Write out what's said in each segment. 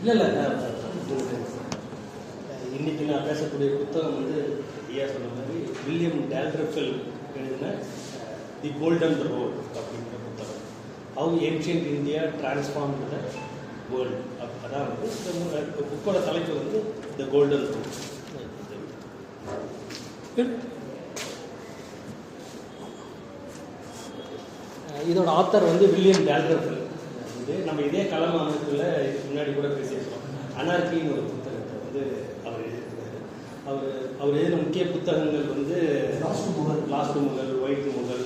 இல்லை இன்னைக்கு நான் பேசக்கூடிய புத்தகம் வந்து ஐயா சொன்ன மாதிரி வில்லியம் டேல்ரஃபெல் எழுதின தி கோல்டன் ரோட் அப்படிங்கிற புத்தகம். How ancient India transformed the world. அதான் வந்து இந்த புக்கோட தலைப்பு வந்து த கோல்டன் ரோட். இதோட ஆத்தர் வந்து வில்லியம் டேல்ரஃபெல். வந்து நம்ம இதே கலம் அமைப்பில் முன்னாடி கூட பேசியிருக்கோம். அனார்கின்னு ஒரு புத்தகத்தை வந்து அவர் எழுதியிருக்காரு. அவர் எழுதின முக்கிய புத்தகங்கள் வந்து லாஸ்ட் முகல், ஒயிட் முகல்,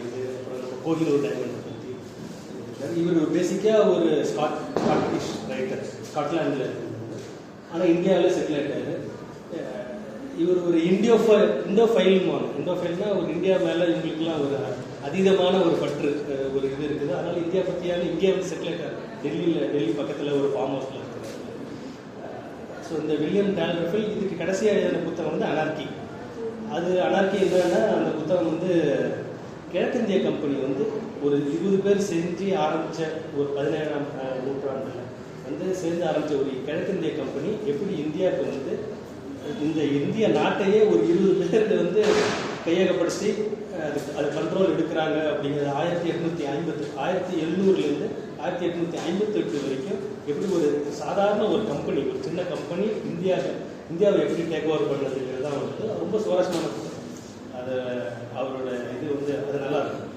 இது அப்புறம் கோஹினூர் டைமண்ட் பற்றி. இவர் பேசிக்காக ஒரு ஸ்காட்டிஷ் ரைட்டர், ஸ்காட்லாண்டில் இருந்தார், ஆனால் இந்தியாவில் செட்டில் ஆகிட்டார். இவர் ஒரு இண்டோஃபைல்னா ஒரு இந்தியா மேலே இவங்களுக்குலாம் ஒரு அதீதமான ஒரு பற்று, ஒரு இது இருக்குது. அதனால் இந்தியா பற்றியான இந்தியா வந்து செட்டில் ஆகிட்டார். டெல்லி பக்கத்தில் ஒரு ஃபார்ம் ஹவுஸில் இருக்கிறார். ஸோ இந்த வில்லியம் டேல்ரஃபெல் இதுக்கு கடைசியாக எழுதின புத்தகம் வந்து அனார்கி. அனார்கி என்னன்னா, அந்த புத்தகம் வந்து கிழக்கிந்திய கம்பெனி வந்து ஒரு 20 பேர் செஞ்சு ஆரம்பித்த ஒரு 17ஆம் நூற்றாண்டில் வந்து சேர்ந்து ஆரம்பித்த ஒரு கிழக்கிந்திய கம்பெனி எப்படி இந்தியாவுக்கு வந்து இந்த இந்திய நாட்டையே ஒரு 20 பேருக்கு வந்து கையகப்படுத்தி அது கண்ட்ரோல் எடுக்கிறாங்க அப்படிங்கிறது 1700 1858 வரைக்கும் எப்படி ஒரு சாதாரண ஒரு கம்பெனி, ஒரு சின்ன கம்பெனி இந்தியாவை எப்படி டேக் ஓவர் பண்ணுறதுங்கிறது தான் வந்து ரொம்ப சுவாரஸ்யமான புத்தகம். அது அவரோட இது வந்து அது நல்லா இருக்கும்.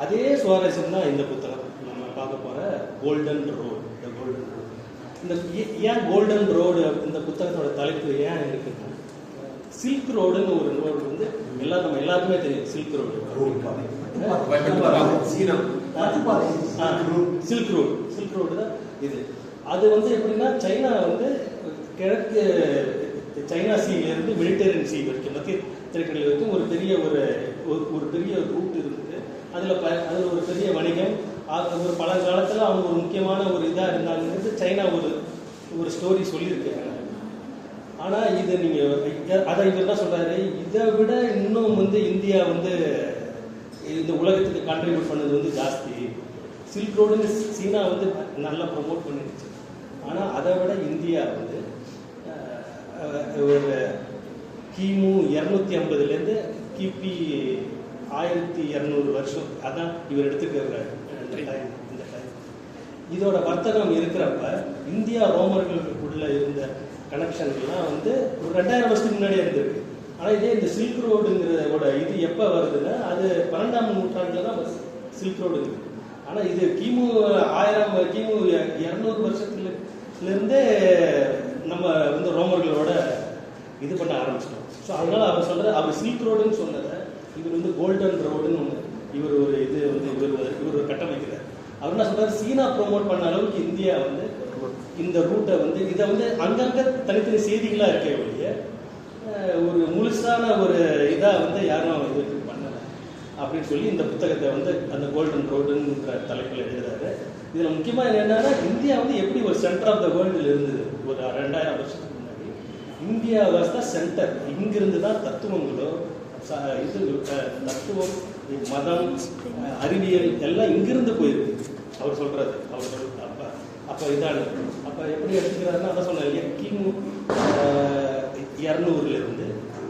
அதே சுவாரஸ்யம் தான் இந்த புத்தகம் நம்ம பார்க்க போகிற golden road. The golden road. இந்த ஏன் கோல்டன் ரோடு இந்த புத்தகத்தோட தலைப்பு ஏன் இருக்குன்னா, சில்க் ரோடுன்னு ஒரு ரோடு வந்து நம்ம எல்லாருக்குமே தெரியும். சில்க் ரோடு சில்க் ரோடு தான் இது. அது வந்து எப்படின்னா, சைனா வந்து கிழக்கு சைனா சீலேருந்து மெடிட்டரேனியன் சீ வரைக்கும், மத்திய திரைக்கடல் வரைக்கும் ஒரு பெரிய ரூட் இருக்குது. அதில் ஒரு பெரிய வணிகம். ஒரு பழங்காலத்தில் அவங்க ஒரு முக்கியமான ஒரு இதாக இருந்தாங்கிறது சைனா ஒரு ஸ்டோரி சொல்லியிருக்காங்க. ஆனால் இது நீங்கள் அதை இவர் என்ன சொல்கிறாரு, இதை விட இன்னும் வந்து இந்தியா வந்து இந்த உலகத்துக்கு கான்ட்ரிபியூட் பண்ணது வந்து ஜாஸ்தி. சில்க் ரோடுன்னு சீனா வந்து நல்லா ப்ரொமோட் பண்ணிடுச்சு. ஆனால் அதை விட இந்தியா வந்து ஒரு கிமு 250 கிபி 1200 வருஷம் அதான் இவர் எடுத்துக்கிற இந்த டைம். இதோட வர்த்தகம் இருக்கிறப்ப இந்தியா ரோமர்களுக்குள்ள இருந்த கனெக்ஷன்லாம் வந்து ஒரு 2000 வருஷத்துக்கு முன்னாடியே இருந்திருக்கு. ஆனால் இதே இந்த சில்க் ரோடுங்கிறதோட இது எப்போ வருதுன்னா, அது 12ஆம் நூற்றாண்டில் தான் சில்க் ரோடு இருக்குது. ஆனால் இது கிமு 200 வருஷத்துலேருந்தே நம்ம வந்து ரோமர்களோட இது பண்ண ஆரம்பிச்சிட்டோம். ஸோ அதனால் அவர் சொல்கிற, அவர் சில்க் ரோடுன்னு சொன்னதை இவர் வந்து கோல்டன் ரோடுன்னு ஒன்று இவர் ஒரு இது வந்து இவர் ஒரு கட்டமைக்கிறார். அவர் என்ன சொல்கிறார், சீனா ப்ரொமோட் பண்ண அளவுக்கு இந்தியா வந்து இந்த ரூட்டை வந்து இதை வந்து அங்கங்கே தனித்தனி செய்திகளாக இருக்கே ஒழிய ஒரு முழுசான ஒரு இதாக வந்து யாரும் இது பண்ணலை அப்படின்னு சொல்லி இந்த புத்தகத்தை வந்து அந்த கோல்டன் ரோடுன்ற தலைப்பில் எழுதுறாரு. இதில் முக்கியமாக என்னென்னா, இந்தியா வந்து எப்படி ஒரு சென்டர் ஆஃப் த வேர்ல்டில் இருந்தது ஒரு 2000 வருஷத்துக்கு முன்னாடி. இந்தியா வாஸ் தான் சென்டர். இங்கிருந்து தான் தத்துவங்களோ தத்துவம், மதம், அறிவியல் எல்லாம் இங்கிருந்து போயிருக்கு. அவர் சொல்கிறது அப்போ இதான அப்போ எப்படி எடுத்துக்கிறாருன்னா, அதான் சொன்னார், கிமு 200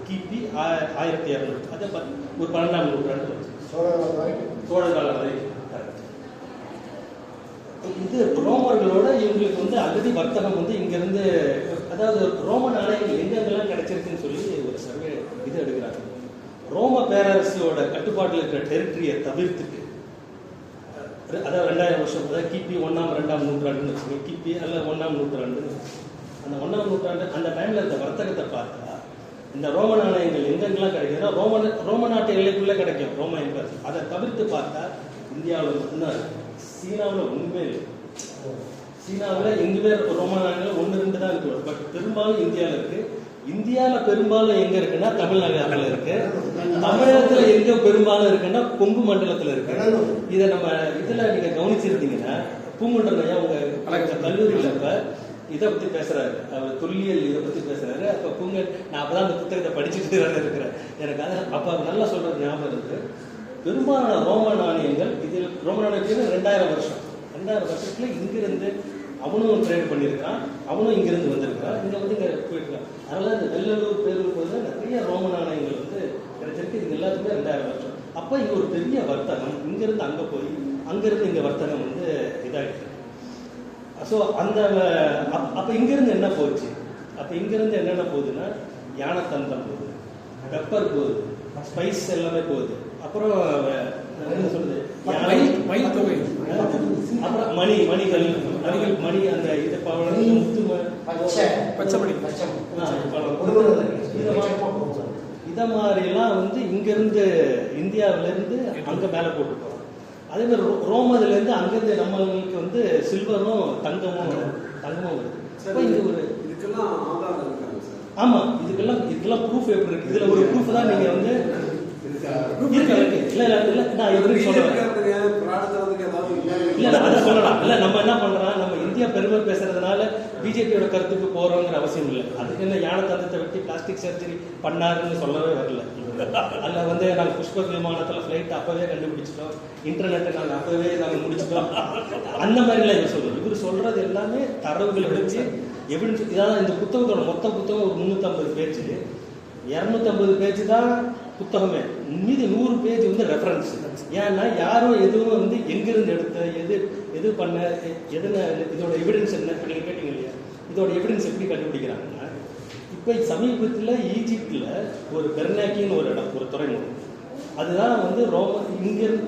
கிபி 1200, அதை ஒரு 12ஆம் நூற்றாண்டு சோழ காலம் வரைக்கும். இது ரோமர்களோட இவங்களுக்கு வந்து அகதி வர்த்தகம் வந்து இங்கேருந்து, அதாவது ரோம நாணயங்கள் எங்கெங்கெல்லாம் கிடைச்சிருக்குன்னு சொல்லி ஒரு சர்வே இது எடுக்கிறாங்க. ரோம பேரரசோட கட்டுப்பாட்டில் இருக்கிற டெரிட்டரியை தவிர்த்துட்டு, அதாவது 2000 வருஷம், அதாவது கிபி 1ஆம் 2ஆம் நூற்றாண்டுன்னு வச்சுக்கோங்க, கிபி அல்ல 1ஆம் நூற்றாண்டுன்னு அந்த 1ஆம் நூற்றாண்டு அந்த டைமில் இருந்த வர்த்தகத்தை பார்த்தா இந்த ரோம நாணயங்கள் எங்கெங்கெல்லாம் கிடைக்குதுன்னா ரோம நாட்டு எல்லைக்குள்ளே கிடைக்கும், ரோம எம்பர். அதை தவிர்த்து பார்த்தா இந்தியாவில் மட்டும்தான் இருக்கு. சீனாவில் ஒன்றுமே இல்லை. சீனாவில் எங்குமே ரோம நாணயங்கள் 1-2 தான் இருக்கு. பட் பெரும்பாலும் இந்தியாவில் இருக்கு. இந்தியாவில் பெரும்பாலும் எங்கே இருக்குன்னா தமிழ்நாட்டில் இருக்கு. தமிழகத்தில் எங்கே பெரும்பாலும் இருக்குன்னா கொங்கு மண்டலத்தில் இருக்கு. இதை நம்ம இதில் நீங்கள் கவனிச்சிருந்தீங்கன்னா, பூங்குன்றன் அவங்க கல்லூரியில் இப்போ இதை பற்றி பேசுகிறாரு, அவர் தொல்லியல் இதை பற்றி பேசுகிறாரு. அப்போ நான் அப்போ தான் அந்த புத்தகத்தை படிச்சுட்டு இருக்கிறேன். எனக்கு அதை அப்போ நல்லா சொல்கிறது ஞாபகம் இருக்குது. பெரும்பாலான ரோம நாணயங்கள் இதில் ரோம நாணயத்தில் 2000 வருஷம் 2000 வருஷத்துல இங்கிருந்து அவனும் ட்ரேட் பண்ணியிருக்கான், அவனும் இங்கிருந்து வந்திருக்கிறான், இங்கே வந்து இங்கே போயிருக்கான். அதனால இந்த வெள்ளலூர் பேரூர் போது நிறைய ரோம நாணயங்கள் வந்து கிடைச்சிருக்கு. இது எல்லாத்துக்குமே 2000 வருஷம். அப்போ இங்கே ஒரு பெரிய வர்த்தகம் இங்கிருந்து அங்கே போய் அங்கிருந்து இங்கே வர்த்தகம் வந்து இதாகிட்டு. ஸோ அந்த அப்போ இங்கிருந்து என்ன போச்சு? அப்போ இங்கிருந்து என்னென்ன போகுதுன்னா யானை தந்தம் போகுது, பெப்பர் போகுது, ஸ்பைஸ் எல்லாமே போகுது. அப்புறம் என்ன சொல்றது, அப்புறம் மணிகள் மணி அந்த இது முத்து இத மாதிரிலாம் வந்து இங்கிருந்து இந்தியாவிலேருந்து அங்கே மேலே போட்டு போகிறோம். அதே மாதிரி ரோமதுலேருந்து அங்கேருந்து நம்மளுக்கு வந்து சில்வரும் தங்கமும் வருது. இப்போ இங்கே ஒரு இதுக்கெல்லாம் ஆதாரம் இருக்காங்க சார். ஆமாம், இதுக்கெல்லாம் ப்ரூஃப் எப்படி இருக்கு? இதில் ஒரு ப்ரூஃப் தான் நீங்கள் வந்து நம்ம என்ன பண்றோம், நம்ம இந்தியா பெருமை பேசுறதுனால பிஜேபியோட கருத்துக்கு போறோங்கிற அவசியம் இல்லை. அதுக்கு என்ன யானை தந்தத்தை வெட்டி பிளாஸ்டிக் சர்ஜரி பண்ணாருன்னு சொல்லவே வரல. அதுல வந்து நாங்கள் புஷ்ப விமானத்துல ஃபிளைட் அப்பவே கண்டுபிடிச்சிட்டோம், இன்டர்நெட்டை நாங்கள் முடிச்சிட்டோம், அந்த மாதிரிலாம் இவர் சொல்றது. இவர் சொல்றது எல்லாமே தரவுகளை வச்சு எவிடன்ஸ். இதான் இந்த புத்தகத்தோட மொத்த புத்தகம் ஒரு 350 பேஜ், 250 பேஜ் தான் புத்தகமே, மீதி 100 பேஜ் வந்து ரெஃபரன்ஸ். ஏன்னா யாரும் எதுவும் வந்து எங்கிருந்து எடுத்த எது பண்ண எதுன்னு இதோட எவிடன்ஸ் என்ன நீங்கள் கேட்டீங்க இல்லையா, இதோட எவிடன்ஸ் எப்படி கண்டுபிடிக்கிறாங்கன்னா, இப்போ சமீபத்தில் ஈஜிப்டில் ஒரு பெர்னாக்கின்னு ஒரு இடம், ஒரு துறைமுகம், அதுதான் வந்து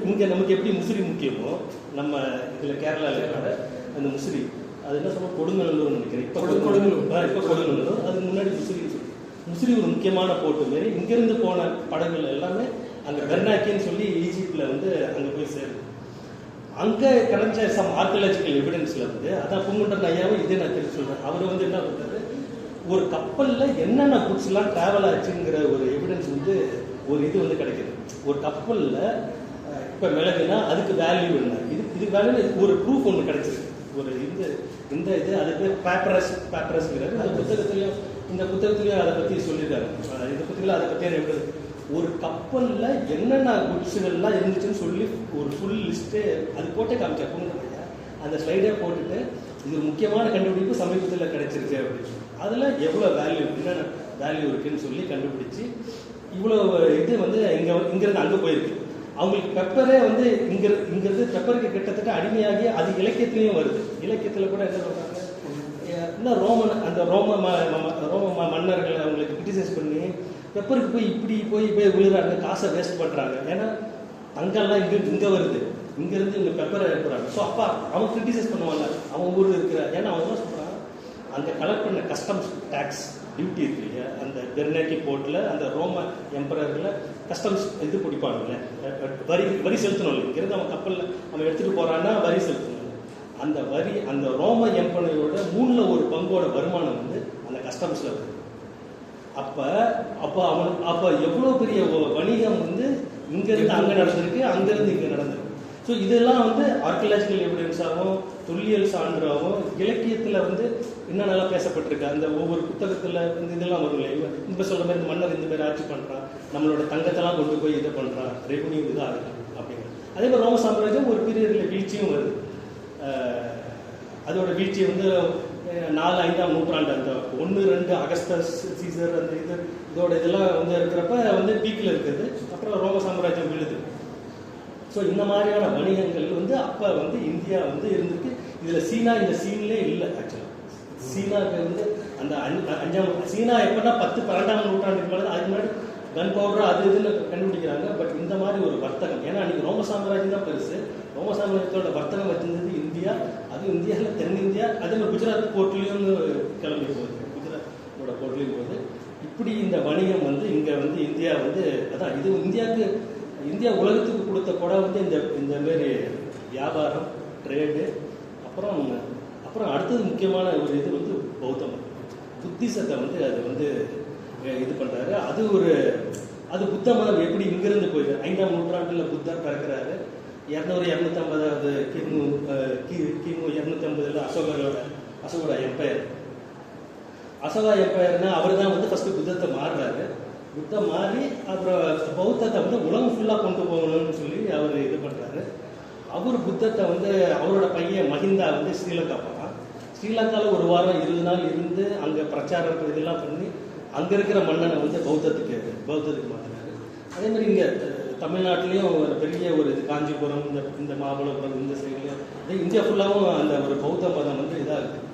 இங்கே நமக்கு எப்படி முசிறி முக்கியமோ, நம்ம இதில் கேரளாவில் அந்த முசிறி அது என்ன சொல்ல கொடுங்கல்லூர்னு நினைக்கிறேன். இப்போ கொடுங்கல்லூர், அதுக்கு முன்னாடி முசிறி ஒரு முக்கியமான போர்ட்டு மாரி. இங்கிருந்து போன படகுகள் எல்லாமே அங்கே பெர்னாக்கின்னு சொல்லி ஈஜிப்டில் வந்து அங்கே போய் சேருது. அங்கே கிடைச்ச சம் ஆர்கியாலஜிக்கல் எவிடன்ஸில் வந்து அதான் பூங்குன்றன் ஐயாவும் இதே நான் தெரிஞ்சு சொல்கிறேன். அவர் வந்து என்ன பண்ணுறாரு, ஒரு கப்பலில் என்னென்ன குட்ஸ்லாம் ட்ராவல் ஆச்சுங்கிற ஒரு எவிடன்ஸ் வந்து ஒரு இது வந்து கிடைக்கிது. ஒரு கப்பலில் இப்போ மிளகுனா அதுக்கு வேல்யூ என்ன, இதுக்கு வேல்யூ ஒரு ப்ரூஃப் ஒன்று கிடைச்சிருக்கு. ஒரு இந்த இது அதுக்கு பேப்பரஸ்ங்கிறது அந்த புத்தகத்துலையும் இந்த புத்தகத்துலையும் அதை பற்றி சொல்லியிருக்காரு. இந்த புத்தகத்தில் அதை பற்றி ஒரு கப்பலில் என்னென்ன குட்ஸுகள்லாம் இருந்துச்சுன்னு சொல்லி ஒரு ஃபுல் லிஸ்ட்டு அது போட்டே காமிச்சார் பூங்குன்றன். அந்த ஸ்லைடே போட்டுட்டு இது ஒரு முக்கியமான கண்டுபிடிப்பு சமீபத்தில் கிடைச்சிருக்கு அப்படின்னு, அதில் எவ்வளோ வேல்யூ என்னென்ன வேல்யூ இருக்குன்னு சொல்லி கண்டுபிடிச்சி இவ்வளோ இது வந்து இங்கேருந்து அங்கே போயிருக்கு. அவங்களுக்கு பெப்பரே வந்து இங்கிருந்து பெப்பருக்கு கிட்டத்தட்ட அடிமையாகி அது இலக்கியத்திலையும் வருது. இலக்கியத்தில் கூட என்ன சொல்கிறாங்க, இன்னும் ரோம மன்னர்கள் அவங்களுக்கு கிரிட்டிசைஸ் பண்ணி பெப்பருக்கு போய் இப்படி போய் விழுறாங்க, காசை வேஸ்ட் பண்ணுறாங்க. ஏன்னா தங்கம்லாம் இங்கே வருது, இங்கேருந்து இங்கே பெப்பரை எடுக்கிறாங்க. ஸோ அப்பா அவன் கிரிட்டிசைஸ் பண்ணுவாங்க, அவன் ஊரில் இருக்கிற. ஏன்னா அவங்க என்ன சொல்கிறான், அங்கே கலெக்ட் பண்ண கஸ்டம்ஸ் டேக்ஸ் டியூட்டி இருக்கு இல்லையா, அந்த பெர்னாக்கி போர்ட்டில் அந்த ரோம எம்பரரில் கஸ்டம்ஸ் இது பிடிப்பாங்கல்ல, வரி செலுத்தணும் இல்லை. இங்கேருந்து அவன் கப்பலில் அவன் எடுத்துகிட்டு போகிறான்னா வரி செலுத்தணும். அந்த வரி அந்த ரோம எம்பரையோட 3ல் 1 பங்கோட வருமானம் வந்து அந்த கஸ்டம்ஸில் வருது. அப்போ எவ்வளோ பெரிய வணிகம் வந்து இங்கேருந்து அங்கே நடந்திருக்கு, அங்கேருந்து இங்கே நடந்திருக்கு. ஸோ இதெல்லாம் வந்து ஆர்கியாலஜிக்கல் எவிடன்ஸாகவும் தொல்லியல் சான்றாகவும் இலக்கியத்தில் வந்து என்னென்னலாம் பேசப்பட்டிருக்கு. அந்த ஒவ்வொரு புத்தகத்தில் வந்து இதெல்லாம் வரும் இல்லையா, இப்போ சொல்கிற மாதிரி இந்த மன்னர் இந்த மாதிரி ஆட்சி பண்ணுறான், நம்மளோட தங்கத்தெல்லாம் கொண்டு போய் இதை பண்ணுறான், ரெவன்யூ இதாக ஆகுது அப்படிங்கிறது. அதே மாதிரி ரோம சாம்ராஜ்யம் ஒரு பீரியடில் வீழ்ச்சியும் வருது. அதோட வீழ்ச்சி வந்து 4-5ஆம் நூற்றாண்டு அந்த 1-2 அகஸ்டஸ் சீசர் அந்த இதெல்லாம் வந்து இருக்கிறப்ப வந்து பீக்கில் இருக்குது. அப்புறம் ரோம சாம்ராஜ்யம் விழுது. ஸோ இந்த மாதிரியான வணிகங்கள் வந்து அப்போ வந்து இந்தியா வந்து இருந்துட்டு, இதில் சீனா இந்த சீன்லேயே இல்லை. ஆக்சுவலாக சீனாவுக்கு வந்து அந்த 5ஆம் சீனா எப்போனா 10-12ஆம் நூற்றாண்டுக்கு மேலே அதுக்கு முன்னாடி கன் பவுடர் அது இதுன்னு கண்டுபிடிக்கிறாங்க. பட் இந்த மாதிரி ஒரு வர்த்தகம், ஏன்னா அன்றைக்கி ரோம சாம்ராஜ்யம் தான் பெருசு. ரோம சாம்ராஜ்யத்தோட வர்த்தகம் வச்சிருந்தது இந்தியா. அதுவும் இந்தியாவில் தென்னிந்தியா, அதே மாதிரி குஜராத் போர்ட்லேயும் கிளம்பி போகுது, குஜராத்தோட போர்ட்லேயும் போகுது. இப்படி இந்த வணிகம் வந்து இங்கே வந்து இந்தியா வந்து அதான் இது இந்தியா உலகத்துக்கு கொடுத்த கொடை வந்து இந்த மாரி வியாபாரம், ட்ரேடு. அப்புறம் அடுத்தது முக்கியமான ஒரு இது வந்து பௌத்தம், புத்திசத்தை வந்து அது வந்து இது பண்ணுறாரு. அது புத்த மதம் எப்படி இங்கிருந்து போயிடுது. 5ஆம் நூற்றாண்டில் புத்தர் பிறக்கிறாரு. 200-250 கிமு 250 அசோகோட எம்பையர். அசோகா எம்பையர்னா அவர் தான் வந்து ஃபர்ஸ்ட் புத்தத்தை மாறுறாரு. புத்தம் மாறி அப்புறம் பௌத்தத்தை வந்து உலகம் ஃபுல்லாக கொண்டு போகணும்னு சொல்லி அவர் இது பண்ணுறாரு. அவர் புத்தத்தை வந்து அவரோட பையன் மஹிந்தா வந்து ஸ்ரீலங்கா போகிறான். ஸ்ரீலங்காவில் ஒரு வாரம் 20 நாள் இருந்து அங்கே பிரச்சாரம் இதெல்லாம் பண்ணி அங்கே இருக்கிற மன்னனை வந்து பௌத்தத்துக்கு மாற்றினாரு. அதே மாதிரி இங்கே தமிழ்நாட்டிலையும் ஒரு பெரிய ஒரு இது காஞ்சிபுரம், இந்த மாமல்லபுரம், இந்த சைட்லையும் இந்தியா ஃபுல்லாகவும் அந்த ஒரு பௌத்த மதம் வந்து இதாக இருக்குது.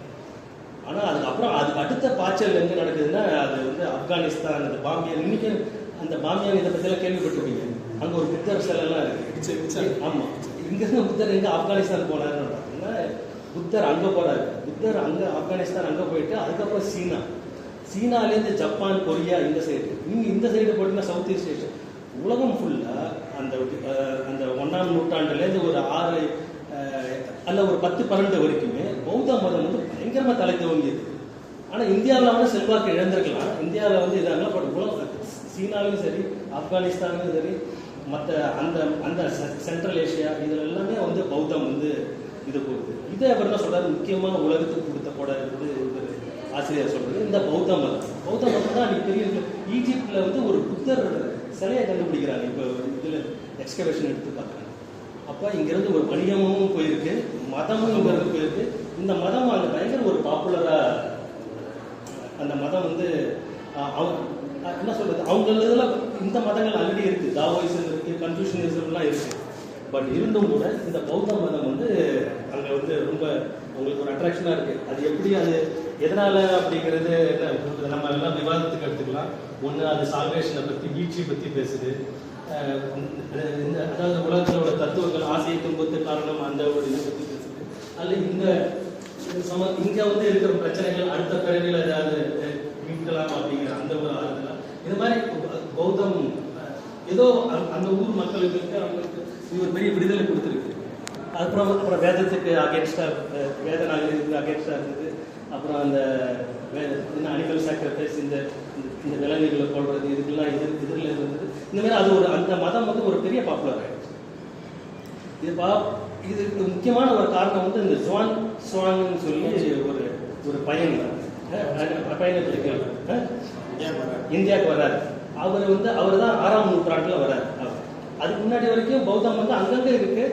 ஆனால் அதுக்கப்புறம் அதுக்கு அடுத்த பாய்ச்சல் எங்கே நடக்குதுன்னா அது வந்து ஆப்கானிஸ்தான், அந்த பாமியான். இன்னைக்கு அந்த பாமியான் இதை பற்றியெல்லாம் கேள்விப்பட்டிருப்பீங்க. அங்கே ஒரு புத்தர் சிலைலாம் இருக்குது. ஆமாம், இங்கேருந்து புத்தர் எங்கே ஆப்கானிஸ்தான் போனாருன்னு பார்த்தீங்கன்னா புத்தர் அங்கே போகிறாரு. புத்தர் அங்கே ஆப்கானிஸ்தான் அங்கே போயிட்டு அதுக்கப்புறம் சீனாலேருந்து ஜப்பான், கொரியா இந்த சைடு. நீங்கள் இந்த சைடு போட்டிங்கன்னா சவுத் ஈஸ்ட் ஏஷியா உலகம் ஃபுல்லாக அந்த 1ஆம் நூற்றாண்டுலேருந்து ஒரு 6 அல்ல ஒரு 10-12 வரைக்குமே பௌத்த மதம் வந்து பயங்கரமாக தலை துவங்கியது. ஆனால் இந்தியாவில் வந்து செல்வாக்கு இழந்திருக்கலாம். இந்தியாவில் வந்து இதாகலாம் பட் உலகம் சீனாவிலும் சரி, ஆப்கானிஸ்தானும் சரி, மற்ற அந்த சென்ட்ரல் ஏஷியா இதில் எல்லாமே வந்து பௌத்தம் வந்து இது போகுது. இதை அவர் என்ன சொல்கிறார், முக்கியமாக உலகத்துக்கு கொடுத்த கூட வந்து ஒரு ஆசிரியர் சொல்கிறது இந்த பௌத்த மதம் தான் அன்றைக்கி பெரிய ஈஜிப்டில் வந்து ஒரு புத்தர் சிலையை கண்டுபிடிக்கிறாங்க. இப்போ இதில் எக்ஸ்கவேஷன் எடுத்து பார்க்குறாங்க. அப்போ இங்கேருந்து ஒரு வணிகமும் போயிருக்கு, மதமும் இங்கேருந்து போயிருக்கு. இந்த மதம் அங்கே பயங்கர ஒரு பாப்புலராக அந்த மதம் வந்து என்ன சொல்கிறது, அவங்க இதில் இந்த மதங்கள் ஆல்ரெடி இருக்குது. தாவோயிசம் இருக்குது, கன்ஃபியூஷனிசம்லாம் இருக்குது. பட் இருந்தும் கூட இந்த பௌத்த மதம் வந்து அங்கே வந்து ரொம்ப உங்களுக்கு ஒரு அட்ராக்ஷனாக இருக்குது. அது எப்படி, அது எதனால் அப்படிங்கிறது நம்ம எல்லாம் விவாதத்துக்கு எடுத்துக்கலாம். ஒன்று அது சால்வேஷனை பற்றி, வீழ்ச்சி பற்றி பேசுது. அதாவது உலகத்தோட தத்துவங்கள், ஆசையை துன்பத்து காரணம், அந்த ஒரு இதை பற்றி பேசுது. அதில் இங்கே வந்து இருக்கிற பிரச்சனைகள் அடுத்த பிறவியில் ஏதாவது மீட்கலாம் அப்படிங்கிற அந்த ஒரு ஆறுதலாம். இது மாதிரி பௌத்தம் ஏதோ அந்த ஊர் மக்களுக்கு அவங்களுக்கு இது ஒரு பெரிய விடுதலை கொடுத்துருக்கு. அப்புறம் வேதத்துக்கு அகேன்ஸ்டாக, வேத நாகரிகத்துக்கு அகேன்ஸ்டாக இருந்தது. அப்புறம் அந்த அனிமல் சாக்ரிஃபைஸ், இந்த விலங்குகளை கொள்வது, இதுக்கெல்லாம் எதிரில் இருந்தது. இந்த மாதிரி அது ஒரு அந்த மதம் வந்து ஒரு பெரிய பாப்புலர் ஆகிடுச்சு. இதுக்கு முக்கியமான ஒரு காரணம் வந்து இந்த சுவாங்னு சொல்லி ஒரு பயணி இந்தியாவுக்கு வர்றாரு. அவர் தான் 6ஆம் நூற்றாண்டில் வர்றாரு. அதுக்கு முன்னாடி வரைக்கும் பௌத்தம் வந்து அங்கங்கே இருக்கு,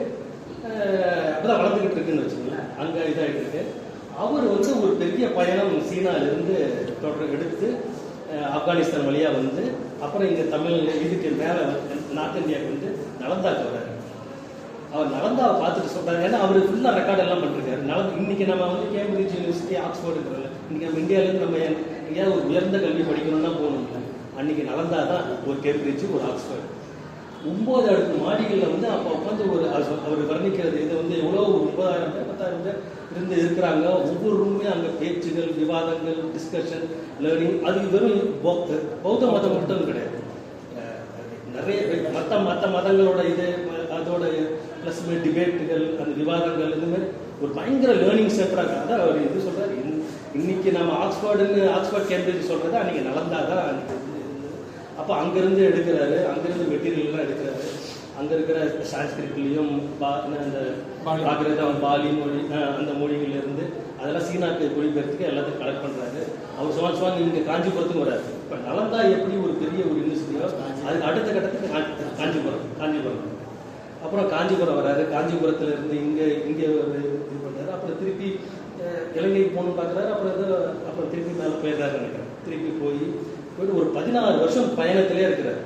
அப்பதான் வளர்ந்துக்கிட்டு இருக்குன்னு வச்சுக்கோங்களேன். அங்கே இதாகிட்டு இருக்கு. அவர் வந்து ஒரு பெரிய பயணம் சீனாவிலிருந்து எடுத்து ஆப்கானிஸ்தான் வழியாக வந்து அப்புறம் இங்கே இதுக்கு மேலே நார்த் இந்தியாவுக்கு வந்து நலந்தாக்கு வர்றாரு. அவர் நலந்தாவை பார்த்துட்டு சொல்கிறாரு. ஏன்னா அவர் ஃபுல்லாக ரெக்கார்ட் எல்லாம் பண்ணிருக்காரு. இன்னைக்கு நம்ம வந்து கேம்பிரிட்ஜ் யூனிவர்சிட்டி, ஆக்ஸ்போர்ட் இருக்கிறோம்ல, இன்னைக்கு நம்ம இந்தியாவிலேருந்து நம்ம எங்கேயாவது ஒரு உயர்ந்த கல்வி படிக்கணும்னா போகணும்ல, அன்னைக்கு நலந்தா தான் ஒரு கேம்பிரிட்ஜ், ஒரு ஆக்ஸ்போர்ட். 9 அடுக்கு மாடிகளில் வந்து அப்போ உட்காந்து அவர் வர்ணிக்கிறது. இது வந்து எவ்வளோ 9,000 பேர் 10,000 பேர் இருந்து இருக்கிறாங்க. ஒவ்வொரு ரூமே அங்கே பேச்சுகள், விவாதங்கள், டிஸ்கஷன், லேர்னிங். அது வெறும் பௌத்த மதம் மட்டும் கிடையாது. நிறைய மற்ற மதங்களோட இது அதோட ப்ளஸ் டிபேட்டுகள், அந்த விவாதங்கள், இதுமாதிரி ஒரு பயங்கர லேர்னிங் சென்டராக இருக்காங்க. அதான் அவர் இது சொல்கிறார். இன்னைக்கு நம்ம ஆக்ஸ்போர்ட் கேம்பிரிட்ஜ் சொல்கிறது அன்றைக்கி நலந்தா தான் அன்றைக்கி. அப்போ அங்கேருந்து எடுக்கிறாரு, அங்கேருந்து மெட்டீரியல்லாம் எடுக்கிறாரு. அங்கே இருக்கிற சான்ஸ்கிரிட்லேயும் அந்த பிராகிருதம், பாலி மொழி, அந்த மொழிகளிலிருந்து அதெல்லாம் சீனாக்கு மொழிபெயர்த்துக்கு எல்லாத்தையும் கலெக்ட் பண்ணுறாரு. அவர் சுவான் இங்கே காஞ்சிபுரத்துக்கு வர்றாரு. இப்போ நலந்தா எப்படி ஒரு பெரிய ஒரு யூனிவர்சிட்டியோ அதுக்கு அடுத்த கட்டத்துக்கு காஞ்சிபுரம். அப்புறம் காஞ்சிபுரம் வர்றாரு. காஞ்சிபுரத்துலேருந்து இங்கே ஒரு இது பண்ணுறாரு. அப்புறம் திருப்பி இலங்கைக்கு போகணும்னு பார்க்குறாரு. அப்புறம் திருப்பி மேலே போயிடுறாரு நினைக்கிறேன். திருப்பி போயிட்டு ஒரு 16 வருஷம் பயணத்திலே இருக்கிறார்.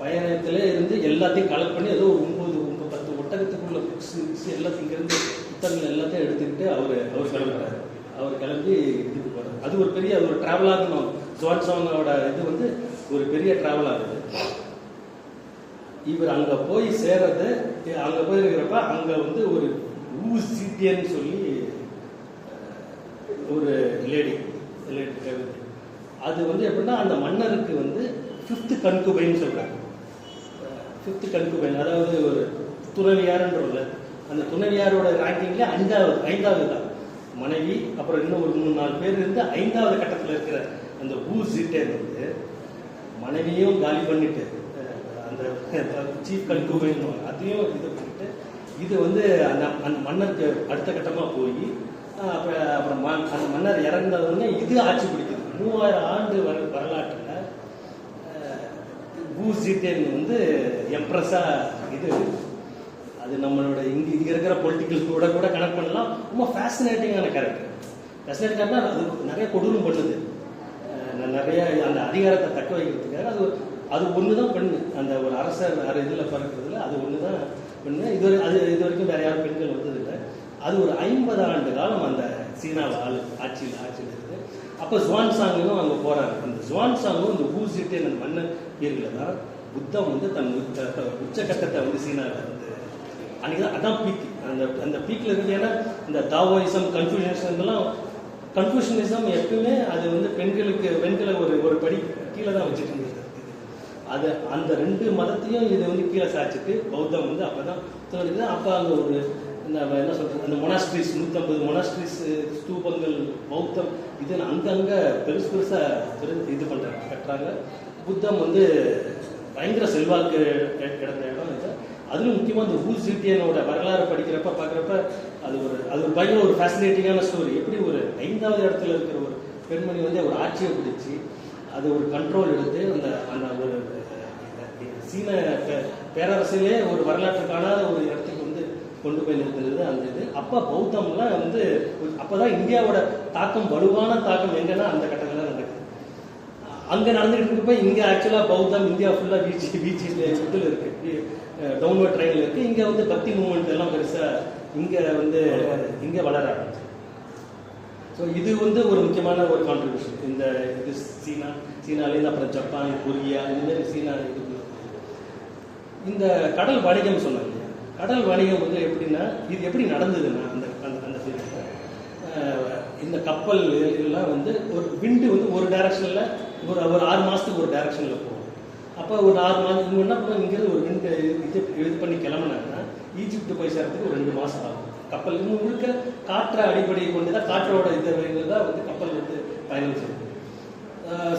பயணத்திலே இருந்து எல்லாத்தையும் கலெக்ட் பண்ணி ஏதோ ஒரு 9-10 ஒட்டகத்துக்குள்ள புக்ஸ் எல்லாத்தையும் இங்கேருந்து புத்தகங்கள் எல்லாத்தையும் எடுத்துக்கிட்டு அவர் கிளம்புறாரு. அவர் கிளம்பி இதுக்கு போகிறார். அது ஒரு பெரிய ஒரு ட்ராவலாக சுவான்சாங்கோட இது வந்து ஒரு பெரிய ட்ராவல் ஆகுது. இவர் அங்கே போய் சேர்றது, அங்கே போயிருக்கிறப்ப அங்கே வந்து ஒரு ஊசிட்டியன்னு சொல்லி ஒரு லேடி அது வந்து எப்படின்னா அந்த மன்னருக்கு வந்து 5th கன்குபைன்னு சொல்கிறாங்க. 5th கன்குபைன், அதாவது ஒரு துணைவியாருன்றல அந்த துணைவியாரோட ரேங்கிங்கில் 5வது தான் மனைவி. அப்புறம் இன்னும் ஒரு 3-4 பேர் இருந்து 5வது கட்டத்தில் இருக்கிற அந்த ஊசிட்டேன் வந்து மனைவியும் காலி பண்ணிட்டு அந்த சீஃப் கன்குபைன் அதையும் இது பண்ணிட்டு இது வந்து அந்த மன்னருக்கு அடுத்த கட்டமாக போய் அப்புறம் அந்த மன்னர் இறந்ததுன்னு இது ஆட்சி பிடிக்குது. 3000 ஆண்டு வரலாற்றில் ஊசிட்டேன் வந்து எம்ப்ரஸாக இது அது நம்மளோட இங்கே இருக்கிற பொலிட்டிக்கல் கூட கனெக்ட் பண்ணலாம். ரொம்ப ஃபேசினேட்டிங்கான கேரக்டர். ஃபெசிலிட்டேட்டர்னா அது நிறைய கொடூரம் பண்ணுது, நிறைய அந்த அதிகாரத்தை தக்க வைக்கிறதுக்காக அது ஒன்று தான் பெண்ணு, அந்த ஒரு அரசர் இதில் பிறக்கிறதுல அது ஒன்று தான் பெண்ணு. இது வரைக்கும் வேற யாரும் பெண்கள் வந்ததில்லை. அது ஒரு 50 ஆண்டு காலம் அந்த சீனாவில் ஆட்சியில் இருக்குது. அப்போ ஜுவான் சாங்கும் அங்கே போகிறாங்க. அந்த ஜுவான் சாங்கும் இந்த ஊசிட்டு அந்த மன்னர் பீரியடில் தான் புத்தம் வந்து தன் உச்சக்கட்டத்தை வந்து சீனாவில் வந்து அன்றைக்கி தான் அதான் பீக். அந்த பீக்கில் இருக்குது. ஏன்னா இந்த தாவோயிசம் கன்ஃபியூஷனிசம் எப்பவுமே அது வந்து பெண்களை ஒரு படி கீழே தான் வச்சுட்டு இருந்தது. அது அந்த 2 மதத்தையும் இது வந்து கீழே சாய்ச்சிட்டு பௌத்தம் வந்து அப்போ தான் தோணுது. அப்போ அங்கே ஒரு என்ன சொல்கிறது, அந்த மொனாஸ்ட்ரிஸ் 150 மொனாஸ்ட்ரிஸ் ஸ்தூபங்கள் பௌத்தம் இது அங்கங்கே பெருசாக இது பண்ணுறாங்க, கட்டுறாங்க. புத்தம் வந்து பயங்கர செல்வாக்கு கிடந்த இடம் இது. அதுவும் முக்கியமாக இந்த ஊசிட்டியனோட வரலாறு பார்க்குறப்ப அது ஒரு பயங்கர ஒரு ஃபேசினேட்டிங்கான ஸ்டோரி. எப்படி ஒரு 5வது இடத்துல இருக்கிற ஒரு பெண்மணி வந்து ஒரு ஆட்சியை பிடிச்சி அது ஒரு கண்ட்ரோல் எடுத்து அந்த ஒரு சீன பேரரசிலே ஒரு வரலாற்று காணாத ஒரு இடத்துக்கு வந்து கொண்டு போய் நிறுத்துறது அந்த இது. அப்போ பௌத்தம்லாம் வந்து அப்போ தான் இந்தியாவோட தாக்கம், வலுவான தாக்கம் எங்கன்னா அந்த கட்டத்தில் நடக்குது. அங்கே நடந்துகிட்டு இருக்கப்போ இங்கே ஆக்சுவலாக பௌத்தம் இந்தியா ஃபுல்லாக இதில் இருக்குது, டவுன்வர்ட் ட்ரெயினில் இருக்குது. இங்கே வந்து பக்தி மூமெண்ட் எல்லாம் பெருசாக இங்கே வளர ஆரம்பிச்சு. ஸோ இது வந்து ஒரு முக்கியமான ஒரு கான்ட்ரிபியூஷன். இது சீனாலேருந்து அப்புறம் ஜப்பான், கொரியா, இந்தமாரி சீனா இந்த கடல் வணிகம் சொன்னாங்க இல்லையா. கடல் வணிகம் வந்து எப்படின்னா இது எப்படி நடந்ததுன்னா அந்த இந்த கப்பல் எல்லாம் வந்து ஒரு விண்டு வந்து ஒரு டைரக்ஷனில் ஒரு 6 மாதத்துக்கு ஒரு டைரக்ஷனில் போகும். அப்போ ஒரு 6 மாதம் இவங்க என்ன பண்ணுவோம், இங்கேருந்து ஒரு விண்டு இது பண்ணி கிளம்புனாங்கன்னா ஈஜிப்ட் போய் சேர்றதுக்கு ஒரு 2 மாதம் ஆகும். கப்பல் இன்னும் முழுக்க காற்றை அடிப்படையை கொண்டு தான், காற்றோட இது தான் வந்து கப்பல் வந்து பயணம் செய்யுது.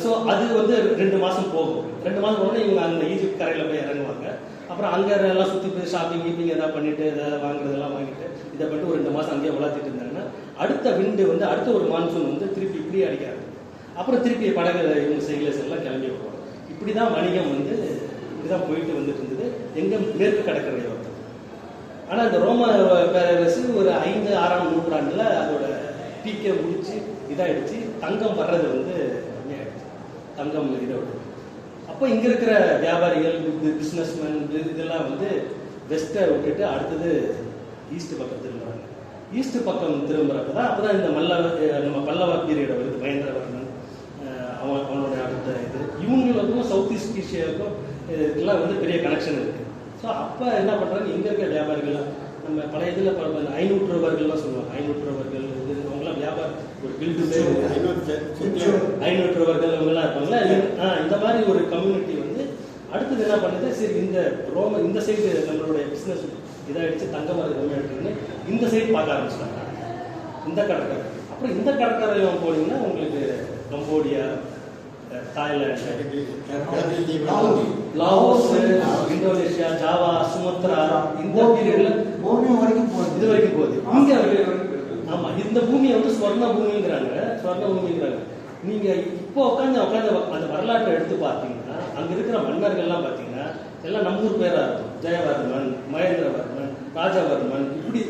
ஸோ அது வந்து 2 மாதம் போகும். 2 மாதம் போனால் இவங்க அந்த ஈஜிப்ட் கரையில் போய் இறங்குவாங்க. அப்புறம் அங்கே எல்லாம் சுற்றி போய் ஷாப்பிங் எதாவது பண்ணிட்டு எதாவது வாங்குறதெல்லாம் வாங்கிட்டு இதை பண்ணிட்டு ஒரு 2 மாதம் அங்கேயே வளர்த்திட்டு இருந்தாங்கன்னா அடுத்த விண்டு வந்து அடுத்த ஒரு மான்சூன் வந்து திருப்பி இப்படி அடிக்காது. அப்புறம் திருப்பி படகு இவங்க சைட்லஸ் எல்லாம் கிளம்பி வருவாங்க. இப்படி தான் வணிகம் வந்து இப்படிதான் போயிட்டு வந்துட்டு இருந்தது எங்கே மேற்கு கடற்கரை வர்த்தகம். ஆனால் இந்த ரோம பேரரசு ஒரு 5-6ஆம் நூற்றாண்டில் அதோட பீக்கை முடிச்சு இதாகிடுச்சு. தங்கம் வர்றது வந்து கம்மியாகிடுச்சு, தங்கம் இதோட. அப்போ இங்கே இருக்கிற வியாபாரிகள், பிஸ்னஸ்மேன் இதெல்லாம் வந்து வெஸ்ட்டை விட்டுட்டு அடுத்தது ஈஸ்ட் பக்கம் திரும்புகிறாங்க. ஈஸ்ட் பக்கம் திரும்புறப்ப தான் அப்போ தான் இந்த நம்ம பல்லவா பீரியடை வருது. மகேந்திரவர்மன் அவனோட அடுத்த இது இவங்களுக்கும் சவுத் ஈஸ்ட் ஏஷியாவுக்கும் இதெல்லாம் வந்து பெரிய கனெக்ஷன் இருக்குது. ஸோ அப்போ என்ன பண்ணுறாங்க, இங்கே இருக்கிற வியாபாரிகள்லாம் நம்ம பழைய இதில் அந்த 500 சொல்லுவாங்க. 500 இது அவங்களாம் வியாபாரம் ஒரு கில்டு 500 அவங்கெல்லாம் இருப்பாங்களா. இந்த மாதிரி ஒரு கம்யூனிட்டி வந்து அடுத்தது என்ன பண்ணுது, சரி இந்த சைடு நம்மளுடைய பிஸ்னஸ் இதாகிடுச்சு, தங்கம் அது கம்மியாகிடுச்சுன்னு இந்த சைடு பார்க்க ஆரம்பிச்சிட்டாங்க, இந்த கடற்கரை. அப்புறம் இந்த கடற்கரையில் போனீங்கன்னா உங்களுக்கு Cambodia, Thailand, Laos, Indonesia, Java, Sumatra, இந்த பீரியட்ல இது வரைக்கும் போகுது. இங்க ஆமா, இந்த பூமியை வந்து ஸ்வர்ண பூமிங்கிறாங்க. நீங்க இப்போ உட்காந்து அந்த வரலாற்றை எடுத்து பார்த்தீங்கன்னா அங்க இருக்கிற மன்னர்கள்லாம் பார்த்தீங்கன்னா எல்லாம் நம்மூர் பேரா இருக்கும். ஜெயவர்மன், மகேந்திரவர்மன், ராஜவர்மன், இப்படி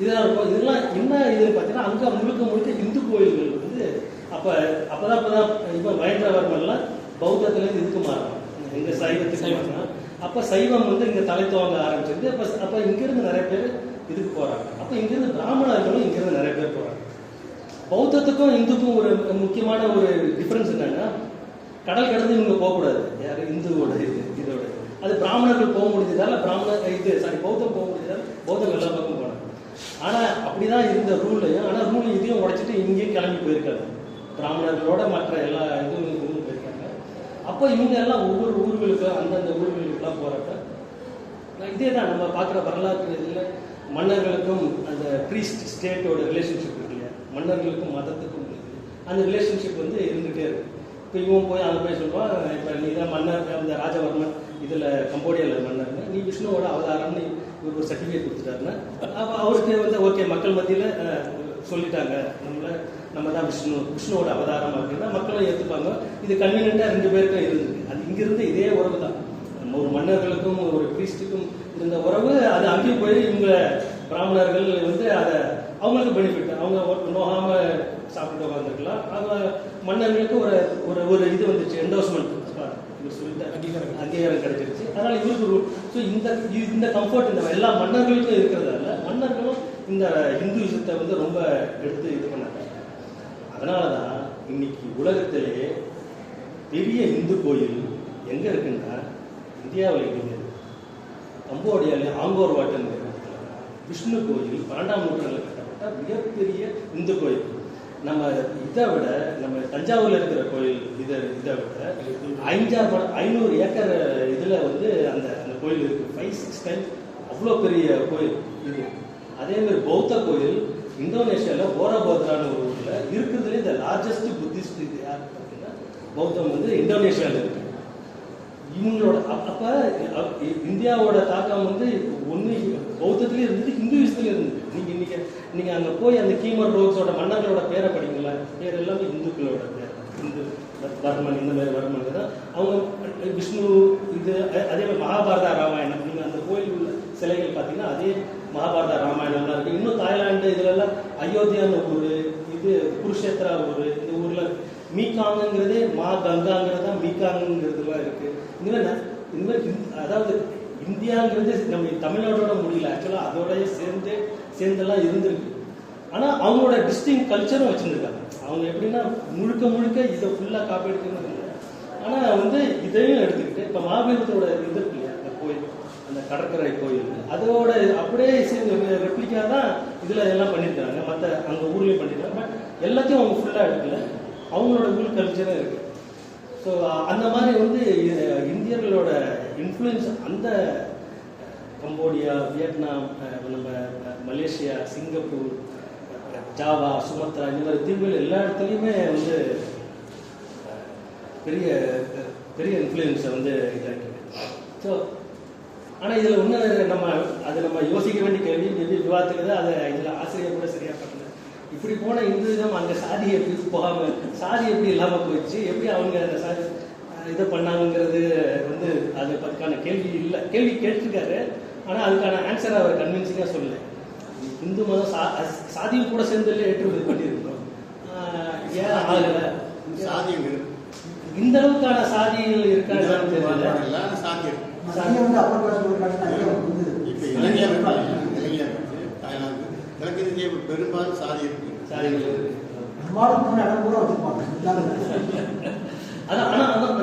இதெல்லாம் இருக்கும். இதெல்லாம் என்ன இதுன்னு பார்த்தீங்கன்னா அங்க முழுக்க இந்து கோயில்கள் வந்து அப்பதான் இப்போ மகேந்திரவர்மன்லாம் பௌத்தத்திலேருந்து இதுக்கு மாறணும், எங்க சைவத்துக்கு மாறணும். அப்போ சைவம் வந்து இங்க தலை துவங்க ஆரம்பிச்சிருந்து. அப்போ இங்கிருந்து நிறைய பேர் இதுக்கு போறாங்க. அப்போ இங்கிருந்து பிராமணர்களும் இங்கிருந்து நிறைய பேர் போறாங்க. பௌத்தத்துக்கும் இந்துக்கும் ஒரு முக்கியமான ஒரு டிஃபரன்ஸ் என்னன்னா, கடல் கடந்து இவங்க போகக்கூடாது. யாரு இந்துவோட இதோட அது பிராமணர்கள் போக முடிஞ்சதால பௌத்தம் போக முடிஞ்சதால பௌத்தம் எல்லா பக்கம் போனாங்க. ஆனா அப்படிதான் இருந்த ரூல்லையும், ஆனா ரூல் இதையும் உடைச்சிட்டு இங்கேயும் கிளம்பி போயிருக்காங்க. பிராமணர்களோட மற்ற எல்லா இதுவும் போயிருக்காங்க. அப்போ இவங்க எல்லாம் ஒவ்வொரு ஊர்களுக்கு அந்தந்த ஊர்களுக்கெல்லாம் போறப்ப இதே தான் நம்ம பார்க்குற வரலாற்று இதில் மன்னர்களுக்கும் அந்த ப்ரீஸ்ட் ஸ்டேட்டோட ரிலேஷன்ஷிப் இருக்கு இல்லையா, மன்னர்களுக்கும் மதத்துக்கும் அந்த ரிலேஷன்ஷிப் வந்து இருந்துகிட்டே இருக்கு. இப்போ இவன் போய் அங்கே போய் சொல்லுவான், இப்போ நீ தான் மன்னர், அந்த ராஜவர்மன் இதில் கம்போடியாவில் மன்னர்னு, நீ விஷ்ணுவோட அவதாரம்னு இவருக்கு ஒரு சர்டிஃபிகேட் கொடுத்துட்டாருன்னா அவருக்கு வந்து ஓகே, மக்கள் மத்தியில் சொல்லிட்டாங்க நம்ம தான் விஷ்ணுவோட அவதாரம் அப்படின்னா மக்களும் ஏற்றுப்பாங்க. இது கன்வீனியன்ட்டாக 2 பேருக்கும் இருந்தது. அது இங்கிருந்து இதே உறவு தான், ஒரு மன்னர்களுக்கும் ஒரு பிரீஸ்டுக்கும் இருந்த உறவு. அது அங்கேயும் போய் இவங்க பிராமணர்கள் வந்து அதை அவங்களுக்கு பெனிஃபிட், அவங்க நோகாம மன்னர்களுக்கு ஒரு ஒரு ஒரு இது வந்துச்சு, என்டோஸ்மெண்ட் இவர் சொல்லிட்டு அங்கீகாரம் கிடைச்சிருச்சு. அதனால இவருக்கு ஒரு இந்த கம்ஃபர்ட் இந்த எல்லா மன்னர்களுக்கும் இருக்கிறதால மன்னர்களும் இந்த ஹிந்துயிசத்தை வந்து ரொம்ப எடுத்து இது பண்ணாங்க. அதனால தான் இன்னைக்கு உலகத்திலே பெரிய இந்து கோயில் எங்க இருக்குன்னா இந்தியாவில் எங்கே கம்போடியாவிலே ஆங்கோர் வாட்டன் விஷ்ணு கோயில் 12ஆம் நூற்றாண்டில் கட்டப்பட்ட மிகப்பெரிய இந்து கோயில். நம்ம இதை விட நம்ம தஞ்சாவூர்ல இருக்கிற கோயில் இதை விட 500 ஏக்கர் இதுல வந்து அந்த அந்த கோயில் இருக்கு. 5-6 டைம்ஸ் அவ்வளோ பெரிய கோயில் இது. அதே மாதிரி பௌத்த கோயில் இந்தோனேஷியாவில் போராபோத்ரான ஒரு ஊர்ல இருக்கிறதுலே இந்த லார்ஜஸ்ட் புத்திஸ்ட் இது யார் பார்த்தீங்கன்னா பௌத்தம் வந்து இந்தோனேஷியாவில் இருக்கு. இவங்களோட அப்ப இந்தியாவோட தாக்கம் வந்து ஒன்று பௌத்தத்திலே இருந்தது, ஹிந்துயிசத்துலேயும் இருந்தது. நீங்க அங்க போய் அந்த கீமர் ரோக்ஸோட மன்னர்களோட பேரை படிங்களா, பேர் எல்லாமே இந்துக்களோட பேர். இந்து வர்மன், இந்த மாதிரி வர்மன் தான் அவங்க. விஷ்ணு இது அதே மாதிரி மகாபாரத ராமாயணம், நீங்க அந்த கோயில் உள்ள சிலைகள் பார்த்தீங்கன்னா அதே மகாபாரத ராமாயணம்லாம் இருக்கு. இன்னும் தாய்லாந்து இதுலலாம் அயோத்தியான ஊர், இது குருஷேத்ரா ஊர், இந்த ஊர்ல மீகாங்கிறதே மா கங்காங்கிறதா மீகாங்கிறதுலாம் இருக்கு. இந்த மாதிரி அதாவது இந்தியாங்கிறது நம்ம தமிழ்நாட்டோட முடியல, ஆக்சுவலாக அதோடய சேர்ந்தெல்லாம் இருந்திருக்கு. ஆனால் அவங்களோட டிஸ்டிங் கல்ச்சரும் வச்சுருக்காங்க. அவங்க எப்படின்னா முழுக்க இதை ஃபுல்லாக காப்பி எடுக்கணும் இல்லை, ஆனால் வந்து இதையும் எடுத்துக்கிட்டு இப்போ மகாபலிபுரத்தோட இது இருக்கு இல்லையா அந்த கோயில், அந்த கடற்கரை கோயில், அதோட அப்படியே ரெப்ளிக்கா தான் இதில் எல்லாம் பண்ணியிருக்காங்க. மற்ற அந்த ஊர்லேயும் பண்ணியிருக்காங்க. பட் எல்லாத்தையும் அவங்க ஃபுல்லாக எடுக்கல, அவங்களோட உள் கல்ச்சரும் இருக்கு. ஸோ அந்த மாதிரி வந்து இந்தியர்களோட இன்ஃப்ளூயன்ஸ் அந்த கம்போடியா, வியட்நாம், நம்ம மலேசியா, சிங்கப்பூர், ஜாவா, சுமத்ரா, இந்த மாதிரி தீவுகள் எல்லா இடத்துலையுமே வந்து பெரிய பெரிய இன்ஃப்ளூயன்ஸை வந்து இதாகிருக்கு. ஸோ ஆனால் இதில் ஒன்று நம்ம யோசிக்க வேண்டிய கேள்வி விவாதத்துக்கு தான். அதை இதில் ஆசிரியர் கூட சரியாக பண்ணல. இப்படி போன இந்துவிதம் அங்கே சாதி எப்படி போகாமல், சாதி எப்படி இல்லாமல் போயிடுச்சு, எப்படி அவங்க அந்த சாதி இதை பண்ணாங்கிறது வந்து அதுக்கான கேள்வி இல்லை. கேள்வி கேட்டிருக்காரு, ஆனால் அதுக்கான ஆன்சர் அவர் கன்வின்சிங்காக சொல்லலை. இந்து மதம் சாதியும் கூட சேர்ந்து ஏற்றுமதி பண்ணியிருக்கோம். ஏன் ஆகலை இந்த அளவுக்கான சாதிகள் இருக்கான்னு தெரியல. பெரும்பாலும் சாதி இருக்கு.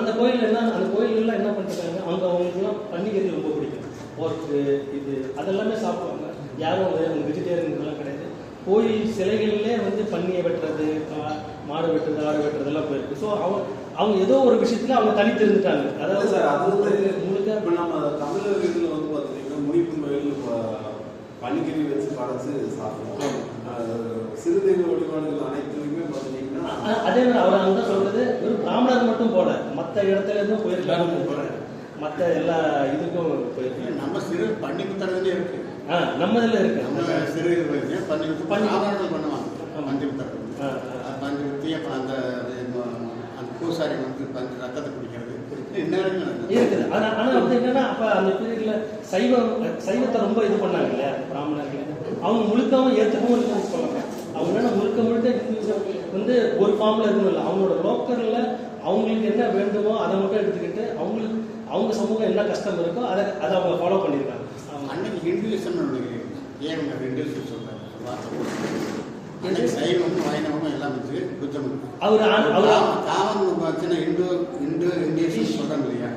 அந்த கோயில் அந்த கோயில்கள்லாம் என்ன பண்ணிருக்காங்க, அவங்களுக்குலாம் பண்டிகை ரொம்ப பிடிக்கும். போர்க்கு இது அதெல்லாமே சாப்பிடுவாங்க. யாரும் வெஜிடேரியன்லாம் கிடையாது. கோயில் சிலைகளிலே வந்து பன்னியை வெட்டுறது, மாடு வெட்டுறது, ஆடு வெட்டுறதெல்லாம் போயிருக்கு. ஸோ அவங்க ஏதோ ஒரு விஷயத்துல அவங்க தனித்து இருந்துட்டாங்க. அதாவது சார் அது முழுக்க இப்போ நம்ம தமிழர் இதில் வந்து பார்த்தீங்கன்னா முனிப்பு கோயில் பன்னிக்கறி வச்சு படைச்சு சாப்பிடுவோம். சிறுதெய்வ வழிபாடுகள் அனைத்துலையுமே பார்த்தீங்கன்னா அதே மாதிரி அவர் அங்கே சொல்றது வெறும் பிராமணர் மட்டும் போல, மற்ற இடத்துல இருந்தும் போயிருக்காங்க போல, மற்ற எல்லா இதுக்கும் போயிருக்கு. நம்ம சிறு பன்னிமுத்தரதுலேயே இருக்கு. நம்ம இதில் இருக்கு. நம்ம சிறு பன்னிமுத்து பிராமணர்கள் பண்ணுவாங்க. பன்னிமுத்தரது பஞ்சு அந்த பூசாரி வந்து பஞ்சு ரத்தத்தை குடிக்கிறது இருக்குது. ஆனா வந்து என்னன்னா அப்ப அந்த பீரியட்ல சைவத்தை ரொம்ப இது பண்ணாங்க இல்லையா பிராமணர்கள். அவங்க முழுக்கவும் ஏற்றுக்கவும் இல்லைன்னு சொல்லுவாங்க. அவங்க என்னன்னா முழுக்க வந்து ஒரு ஃபார்ம்ல இருக்கணும் இல்லை, அவங்களோட லோக்கல்ல அவங்களுக்கு என்ன வேண்டுமோ அதை மட்டும் எடுத்துக்கிட்டு அவங்க சமூகம் என்ன கஷ்டம் இருக்கோ அதை அவங்க ஃபாலோ பண்ணியிருக்காங்க. அன்னைக்கு ஹிந்துவிசம் ஏன் ஹிந்துவிசம் சொல்றாங்க, சைவமும் வைணவமும் எல்லாம் வச்சு புத்தம் சொல்றாங்க இல்லையா?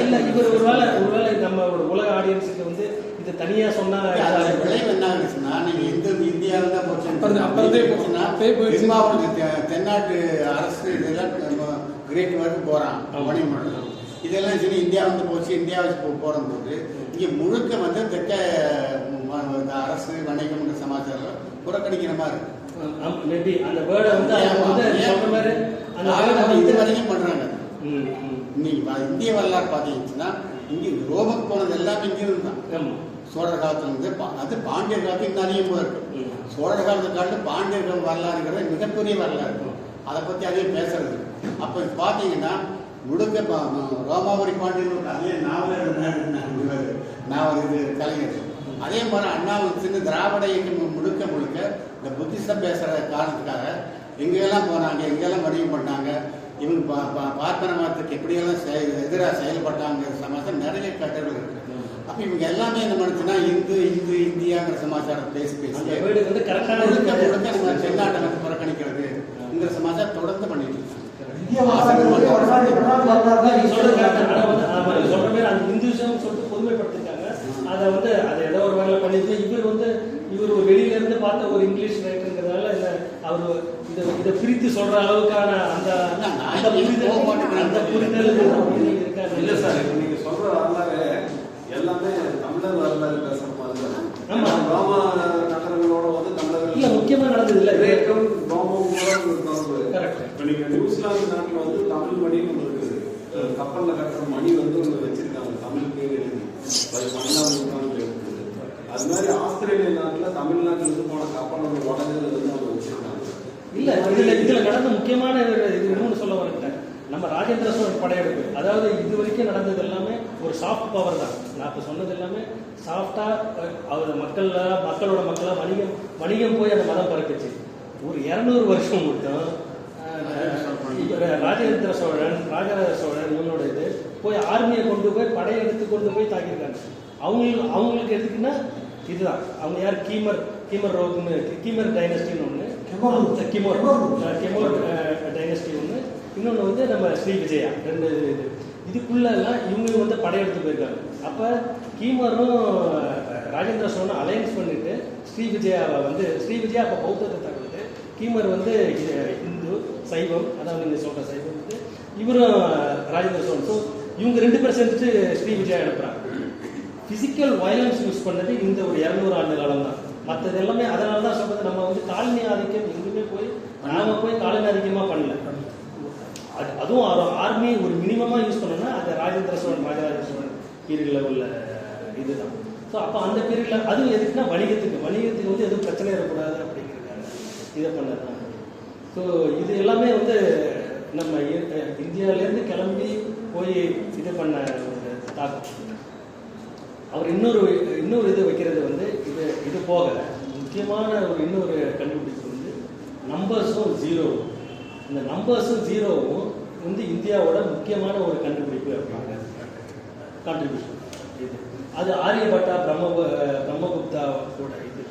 இல்ல இவர் ஒருவேளை நம்ம உலக ஆடியன்ஸுக்கு வந்து இது தனியா சொன்னா விளைவு என்ன ஆகுச்சுன்னா, நீங்க இந்தியாவில தான் போச்சுன்னா தென்னாட்டு அரசு இதெல்லாம் கிரேட் வரைக்கும் போறான் மணிமண்டலம் இதெல்லாம் சரி இந்தியா வந்து போச்சு. இந்தியாவுக்கு போறது போது இங்க முழுக்க வந்து தெற்க அரசு வணிகம் சமாச்சாரம் புறக்கணிக்கிற மாதிரி மேபி அந்த வேர்டை வந்து இது வரைக்கும் பண்றாங்க. இன்னைக்கு இந்திய வரலாறு பார்த்தீங்கன்னா இங்கே ரோமுக்கு போனது எல்லாமே இங்கிருந்து தான். சோழர் காலத்துல இருந்து அது பாண்டியர் காலத்துக்கு நிறைய இருக்கு. சோழர் காலத்தை காலத்து பாண்டியர்கள் வரலாறுங்கிறது மிகப்பெரிய வரலாறு. அதை பத்தி அதையும் பேசுறது. அப்ப பாத்தீங்கன்னா முழுக்க ரோமாபுரி பாண்டியர்கள் அதே நாவல் இது கலைஞர். அதே மாதிரி அண்ணா சின்ன திராவிட இயக்கம் முழுக்க இந்த புத்திசம் பேசுகிற காரணத்துக்காக எங்கெல்லாம் போனாங்க, எங்கெல்லாம் வணிகம் பண்ணாங்க, இவங்க பார்ப்பன மதத்துக்கு எப்படியெல்லாம் எதிராக செயல்பட்டாங்க சமாச்சாரம் நிறைய கட்டுரைகள் இருக்கு. அப்போ இவங்க எல்லாமே என்ன பண்ணுச்சுன்னா இந்தியாங்கிற சமாச்சாரம் பேசி நம்ம தென்னாட்டை புறக்கணிக்கிறதுங்கிற சமாச்சாரம் தொடர்ந்து பண்ணிட்டு இருக்காங்க. பொதுமைப்படுத்திருக்காங்க. அதை வந்து அதை ஏதோ ஒரு வேலை பண்ணிட்டு இவர் ஒரு வெளியில இருந்து பார்த்த ஒரு இங்கிலீஷ் ரைட்டருங்கிறதுனால அவர் இதை பிரித்து சொல்ற அளவுக்கான அந்த புரிதல் இருக்காது. இல்ல சார், இப்ப நீங்க சொல்ற வரலாறு எல்லாமே தமிழர் வரலாறு பேசுற மாதிரி தான். ஆமா, ரோமா நகரங்களோட வந்து தமிழர்கள் இல்ல முக்கியமா நடந்தது இல்ல கிரேக்கம் ரோமம் கரெக்ட். இப்ப நீங்க நியூசிலாந்து நாட்டுல வந்து தமிழ் மணின்னு ஒன்று இருக்குது. கப்பல்ல கட்டுற மணி வந்து ஒன்று வச்சிருக்காங்க, தமிழ் பேர் எழுதி. அது 12ஆம் நூற்றாண்டுல இருக்குது. அது மாதிரி ஆஸ்திரேலியா நாட்டுல தமிழ்நாட்டுல இருந்து போன கப்பலோட உடனே வந்து அவங்க வச்சிருக்காங்க. இல்ல இதுல நடந்த முக்கியமான இது இன்னொன்று சொல்ல வரேன். நம்ம ராஜேந்திர சோழன் படையெடுப்பு, அதாவது இது வரைக்கும் நடந்தது எல்லாமே ஒரு சாஃப்ட் பவர் தான். நான் இப்போ சொன்னது எல்லாமே சாஃப்டா அவர் மக்களோட மக்களா வணிகம் போய் அந்த மதம் பறக்குச்சு. ஒரு 200 வருஷம் மட்டும் ராஜேந்திர சோழன் ராஜராஜ சோழன் இவங்களோட இது போய் ஆர்மியை கொண்டு போய் படையெடுத்து கொண்டு போய் தாக்கியிருக்காங்க. அவங்களுக்கு எதுக்குன்னா இதுதான். அவங்க யார் கீமர் ரோக்னு கீமர் டைனஸ்டின்னு ஒன்று, கெமோர் டைனஸ்டி ஒன்று, இன்னொன்று வந்து நம்ம ஸ்ரீ விஜயா, 2 இதுக்குள்ளெல்லாம் இவங்க வந்து படையெடுத்து போயிருக்காங்க. அப்போ கீமரும் ராஜேந்திர சோழனும் அலையன்ஸ் பண்ணிட்டு ஸ்ரீ விஜயா அப்போ பௌத்தத்தை தகவல், கீமர் வந்து இந்து சைவம், அதாவது நீங்கள் சொல்கிற சைவம் வந்து இவரும் ராஜேந்திர சோழன். ஸோ இவங்க 2 பேர் சேர்ந்துட்டு ஸ்ரீ விஜயா அனுப்புகிறாங்க. ஃபிசிக்கல் வயலன்ஸ் யூஸ் பண்ணது இந்த ஒரு 200 ஆண்டு காலம் தான். மற்றது எல்லாமே அதனால தான் சொல்றது, நம்ம வந்து காலனி ஆதிக்கம் எங்குமே நாம போய் காலனி ஆதிக்கமாக பண்ணல. அதுவும் ஆர்மி ஒரு மினிமமா யூஸ் பண்ணோம்னா அந்த ராஜேந்திர சோழன் ராஜராஜ சோழன் பீரியட்ல உள்ள இதுதான். ஸோ அப்போ அந்த பீரியட்ல அதுவும் எதுக்குன்னா வணிகத்துக்கு வந்து எதுவும் பிரச்சனை இருக்கக்கூடாது அப்படிங்கிறதுக்காக இதை பண்ணதான். ஸோ இது எல்லாமே வந்து நம்ம இந்தியாவிலேருந்து கிளம்பி போய் இது பண்ண ஒரு தாக்கம். அவர் இன்னொரு இது வைக்கிறது வந்து இது போக முக்கியமான இன்னொரு கண்டுபிடிப்பு வந்து நம்பர்ஸும் ஜீரோவும். இந்த நம்பர்ஸும் ஜீரோவும் வந்து இந்தியாவோட முக்கியமான ஒரு கண்டுபிடிப்பு அப்படிங்கிற கான்ட்ரிபியூஷன். இது அது ஆரியபட்டா பிரம்மகுப்தாவோட இது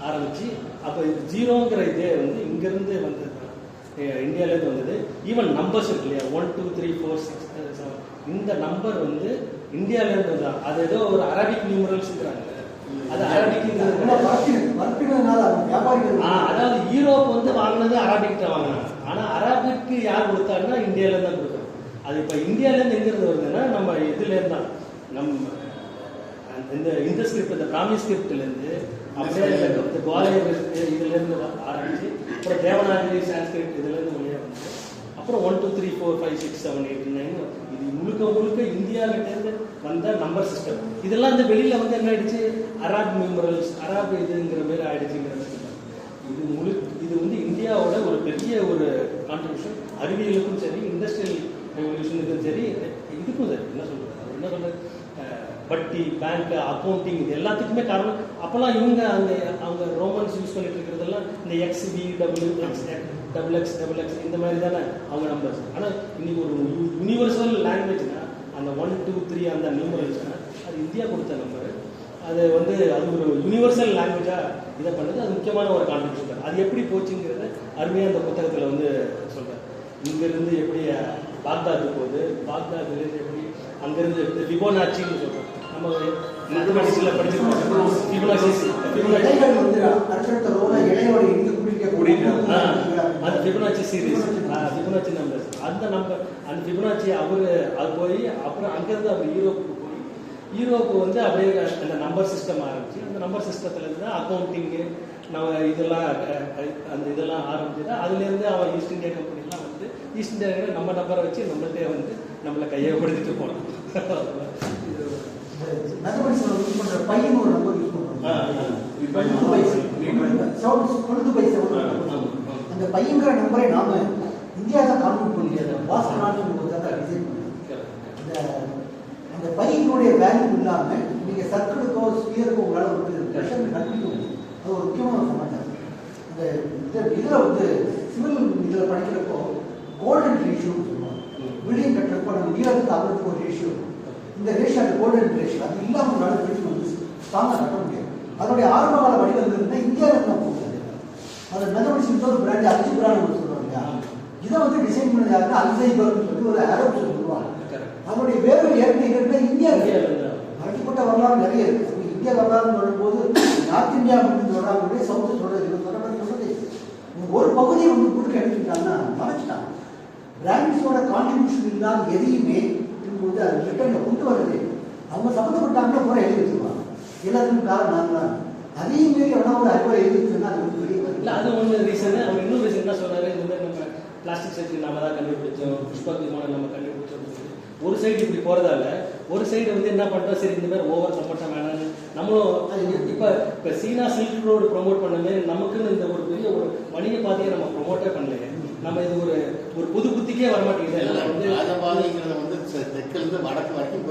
ஆரம்பிச்சு அப்போ ஜீரோங்கிற இதே வந்து இங்கிருந்து வந்தது, இந்தியாவிலேருந்து வந்தது. ஈவன் நம்பர்ஸ் இருக்கு இல்லையா, 1 2 3 4 6 7, இந்த நம்பர் வந்து இந்தியாவிலேருந்து வந்தா. அது ஏதோ ஒரு அரபிக் நியூமரல்ஸ்ங்கிறாங்க. அது அரபிக், அதாவது யூரோப் வந்து வாங்கினது அரபிக் தான் வாங்கினாங்க. ஆனா அரபிக்கு யார் கொடுத்தாருன்னா இந்தியாவில தான் கொடுத்தாங்க. அது இப்ப இந்தியாவில இருந்து எங்க இருந்து வருதுன்னா நம்ம இதுல இருந்தா நம்ம இந்த ஸ்கிரிப்ட், இந்த பிராமி ஸ்கிரிப்ட்ல இருந்து அப்படியே இந்த குவாலியர் இதுல இருந்து ஆரம்பிச்சு அப்புறம் தேவநாகரி சான்ஸ்கிரிட் இதுல இருந்து வழியா வந்து அப்புறம் 1 2 3 4 5 6 7 8 9 இது முழுக்க இந்தியாவிட்ட இருந்து வந்த நம்பர் சிஸ்டம். இதெல்லாம் இந்த வெளியில வந்து என்ன ஆயிடுச்சு, அராப் நியூமரல்ஸ், அராப் இதுங்கிற மாதிரி ஆயிடுச்சுங்கிற மாதிரி. இது வந்து இந்தியாவோட ஒரு பெரிய ஒரு கான்ட்ரிபியூஷன். அறிவியலுக்கும் சரி, இண்டஸ்ட்ரியல் ரெவல்யூஷனுக்கும் சரி, இதுக்கும் சரி. என்ன சொல்றது வட்டி, பேங்க், அக்கௌண்டிங், இது எல்லாத்துக்குமே காரணம். அப்போல்லாம் அவங்க ரோமன்ஸ் யூஸ் பண்ணிட்டு இருக்கிறதெல்லாம் இந்த XV, XX இந்த மாதிரி தானே அவங்க நம்பர்ஸ். ஆனால் இன்னைக்கு ஒரு யூனிவர்சல் லாங்குவேஜ்னா அந்த 1 2 3 அந்த நியூமரல்ஸ்னா அது இந்தியா கொடுத்த நம்பர். அது வந்து அது ஒரு யூனிவர்சல் லாங்குவேஜாக இதை பண்ணது. அது முக்கியமான ஒரு கான்ட்ரிபியூஷன். அது எப்படி போச்சுங்கிறத அருமையாக அந்த புத்தகத்தில் வந்து சொல்கிறேன். இங்கேருந்து எப்படி பாக்தாது போகுது, பாக்தாதுலேருந்து எப்படி அங்கேருந்து ஃபிபோனாச்சின்னு சொல்கிறோம். நம்ம மேத்தமெட்டிக்ஸில் படிச்சிருக்கோம். அந்த ஃபிபோனாச்சி சீரீஸ், ஃபிபோனாச்சி நம்பர்ஸ், அந்த ஃபிபோனாச்சி அது போய் அப்புறம் அங்கேருந்து அவர் யூரோப்பு வந்து அப்படியே அந்த நம்பர் சிஸ்டம் ஆரம்பிச்சு. அந்த நம்பர் சிஸ்டத்துலேருந்து தான் அக்கௌண்டிங்கு நம்ம இதெல்லாம் ஆரம்பிச்சுதா. அதுலேருந்து அவன் ஈஸ்ட் இந்தியா கம்பெனிலாம் வந்து ஈஸ்ட் இந்தியா நம்ம நம்பரை வச்சு நம்மள்டே வந்து நம்மளை கையப்படுத்திட்டு போனோம். அந்த பையங்கிற நம்பரை நாம இந்தியா தான் கால்குலேட் பண்ண முடியாது. வாஸ்து நாட்டு அந்த பையனுடைய வேல்யூ இல்லாம நீங்க சர்க்கிளுக்கோ ஸ்பியருக்கோ உங்களால் வந்து கண்டுபிடிக்க முடியும். அது ஒரு முக்கியமான சமாச்சாரம். இதில் வந்து சிவில் இதில் படிக்கிறப்போ கோல்டன் ரேஷியோன்னு சொல்லுவாங்க. பில்டிங் கட்டுறப்போ நம்ம நீளத்துக்கு அகலத்துக்கு ஒரு ரேஷியோ, இந்த ரேஷியோ அந்த கோல்டன் ரேஷியோ அது இல்லாமல் நாள் பில்டிங் வந்து ஸ்ட்ராங்காக கட்ட முடியாது. அதனுடைய ஆரம்ப கால வடிவங்கள்னா இந்தியாவில் தான் போகுது. அது மெத்தமெட்டிக்ஸ் ஒரு பிராண்ட் அல்ஜிப்ரான்னு சொல்லுவாங்க இல்லையா, இதை வந்து டிசைன் பண்ணது யாருன்னா அல்சைபர்னு சொல்லி ஒரு அரபு சொல்லுவாங்க. அதனுடைய வேறு ஏற்கனவே இந்தியா மறைக்கப்பட்ட வரலாறு நிறைய இருக்கு. இந்தியா வரலாறுன்னு சொல்லும்போது நார்த் இந்தியா மட்டும் சொல்றாங்க, சவுத்து சொல்றது சொல்றது ஒரு பகுதியை வந்து கொடுக்க எடுத்துக்கிட்டாங்கன்னா மறைச்சிட்டாங்க. பிராமின்ஸோட கான்ட்ரிபியூஷன் இல்லாத எதையுமே போது அது ரிட்டர்னில் கொண்டு வருது. அவங்க சம்மந்தப்பட்டாங்கன்னா கூட எழுதி வச்சுருவாங்க. எல்லாத்துக்கும் காரணம் நான் தான். அதையும் மீறி எவ்வளோ ஒரு அறிவுரை எழுதி வச்சுன்னா அது வந்து வெளியே இல்லை, அது ஒன்று ரீசன். அவங்க இன்னொரு ரீசன் என்ன சொன்னாரு, இந்த மாதிரி நம்ம பிளாஸ்டிக் சர்ஜரி நம்ம தான் கண்டுபிடிச்சோம், புஷ்ப விமானம் நம்ம கண்டுபிடிச்சோம். ஒரு சைடு இப்படி போகிறதால ஒரு சைடு வந்து என்ன பண்ணுறோம், சரி இந்த மாதிரி ஓவர் சம்பட்டம் வேணான்னு நம்மளும் இப்போ சீனா சில்க் ரோடு ப்ரொமோட் பண்ண மாதிரி நமக்குன்னு இந்த ஒரு பெரிய ஒரு வணிக பாதையை நம்ம ப்ரொமோட்டே பண்ணலையே. நம்ம இது ஒரு புது புத்திக்கே வரமாட்டேங்குது. ராஜபாதைங்கிறத வந்து தெற்கிலிருந்து வடக்கு வரைக்கும்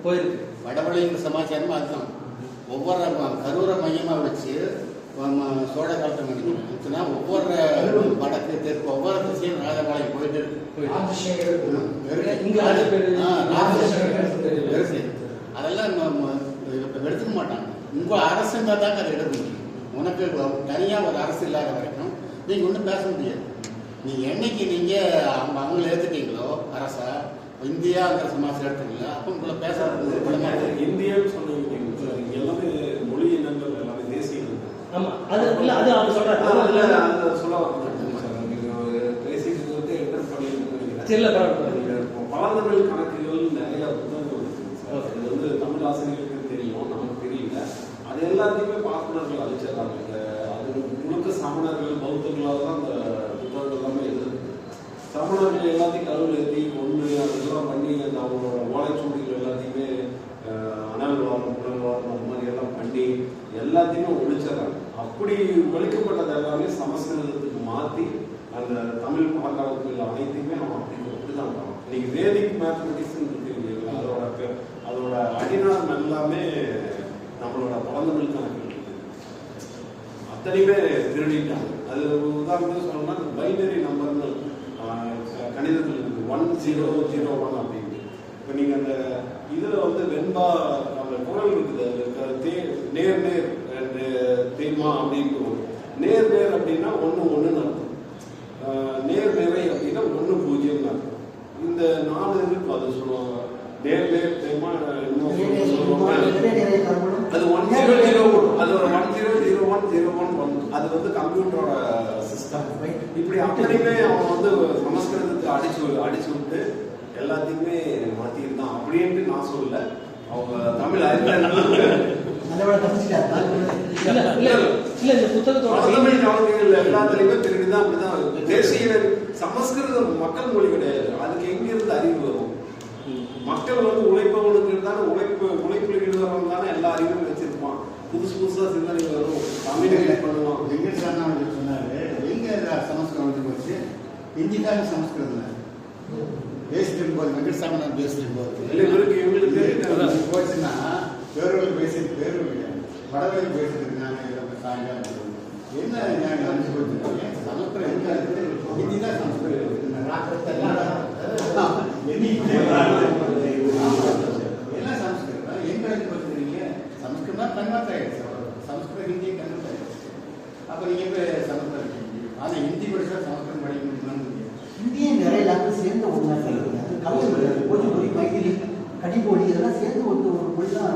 போயிருக்கு. வடபழங்கிற சமாச்சாரமும் அதுதான். ஒவ்வொரு கரூரை மையமாக வச்சு சோழ காலத்தை நினைச்சுன்னா ஒவ்வொரு வடக்கு தெற்கு ஒவ்வொரு திசையும் ராஜபாளையம் போயிட்டு இருக்கு. அதெல்லாம் எடுத்துக்க மாட்டாங்க. உங்கள் அரசு இருந்தால் தாங்க அதை எடுக்க முடியும். உனக்கு தனியாக ஒரு அரசு இல்லாத வரைக்கும் நீங்கள் ஒன்றும் பேச முடியாது. நீங்கள் என்னைக்கு நீங்கள் அவங்கள ஏற்றுட்டீங்களோ அரசா இந்தியாங்கிற சமாச்சாரம் எடுத்துக்கல, அப்போ உங்களை பேசுறது இந்தியான்னு சொன்னீங்க எல்லாமே மொழி இனங்கள் எல்லாமே தேசிய இனங்கள். ஆமாம், அது இல்லை, அது அவங்க சொல்கிறாங்க. அதை சொல்ல வரேன். நீங்கள் பேசிட்டு வந்து என்டர் பண்ணியிருக்கீங்க. பழந்தமிழ் கணக்குகள் நிறைய புத்தகங்கள் இருக்குது. அது வந்து தமிழ் ஆசிரியர்களுக்கு தெரியும், நமக்கு தெரியல. அது எல்லாத்தையுமே பார்ப்பனர்கள் அழிச்சிடறாங்க. அது முழுக்க சமணர்கள் பௌத்தர்களாக தான் அந்த புத்தகங்கள் எல்லாமே எழுதுது. சமணர்கள் எல்லாத்தையும் கருவில் ஏற்றி ஒன்று அதெல்லாம் பண்ணி அந்த அவங்களோட ஓலைச்சுவடிகள் எல்லாத்தையுமே அனல்வாரம் புனல்வாரம் அந்த மாதிரி எல்லாம் பண்ணி எல்லாத்தையுமே ஒழிச்சிடறாங்க. அப்படி ஒழிக்கப்பட்டது எல்லாமே சமஸ்கிருதத்துக்கு மாற்றி அந்த தமிழ் பழங்காலத்தில் அனைத்தையுமே நம்ம அப்படி தான் பண்ணோம். இன்னைக்கு வேதிக் மேத்தமெட்டிக்ஸ் இருக்கு, அதோட அடிநாதம் எல்லாமே நம்மளோட பழந்தமிழ் கணக்கு அத்தனையுமே திருடிட்டாங்க. அது உதாரணத்துக்கு சொல்லணும்னா பைனரி நம்பர்னு கணிதத்தில் இருக்குது 1001 அப்படின்னு. இப்போ நீங்கள் அந்த இதில் வந்து வெண்பா அந்த குரல் இருக்குது, நேர் நேர் தேய்மா அப்படின்ட்டு நேர் நேர் அப்படின்னா 1 1ன்னு அர்த்தம், நேர் நேரை அப்படின்னா 1 0ன்னு அர்த்தம். இந்த 4 இருக்கு அது சொல்லுவாங்க. நேர் நேர் தேய்மா சொல்லுவாங்க. அது 1001, அது ஒரு 100101 அது வந்து கம்ப்யூட்டரோட சிஸ்டம். இப்படி அப்படியுமே அவன் வந்து சமஸ்கிருதத்தை அடிச்சு விட்டு எல்லாத்தையுமே மாத்திருந்தான் அப்படின்ட்டு நான் சொல்லல. அவங்க தமிழ் எல்லாத்துலயுமே திருடிதான் அப்படிதான். தேசிய சமஸ்கிருதம் மக்கள் மொழி கிடையாது. அதுக்கு எங்க இருந்து அறிவு வரும்? மக்கள் வந்து உழைப்பவனுக்கு இருந்தாலும் உழைப்புல ஈடுபடுறவங்க தானே எல்லா அறிவும் வச்சிருப்பான். புதுசா சிந்தனை வரும், கம்யூனிகேட் பண்ணுவான். சொன்னாரு எங்க சமஸ்கிருதம் வச்சு ஹிந்தி தான் சமஸ்கிருதம் பேசிட்டு போது வெங்கட்சாமி பேசிட்டு போது போச்சுன்னா பேரூர் பேசிட்டு பேரூர் வடவேல் பேசிட்டு இருக்காங்க சாயங்காலம். என்ன நினைச்சு போச்சுருக்கீங்க? சமஸ்கிருதம் எங்க இருக்குது? ஹிந்தி தான் சமஸ்கிருதம். என்ன சமஸ்கிருதம் எங்க வச்சுருக்கீங்க? சமஸ்கிருதம் கன்வெர்ட் ஆயிடுச்சு. சமஸ்கிருதம் ஹிந்தியை கன்வெர்ட் ஆயிடுச்சு. அப்போ நீங்க இப்போ சமஸ்கிருதம் ஆனால் ஹிந்தி படிச்சா சமஸ்கிருதம் படிக்க முடியுமான்னு இந்திய நிறைய லாங்குவேஜ் சேர்ந்த ஒன்றா இருக்குது. அது கவிதை போஜ்புரி மைதிலி கடிமொழி இதெல்லாம் சேர்ந்து ஒரு மொழி தான்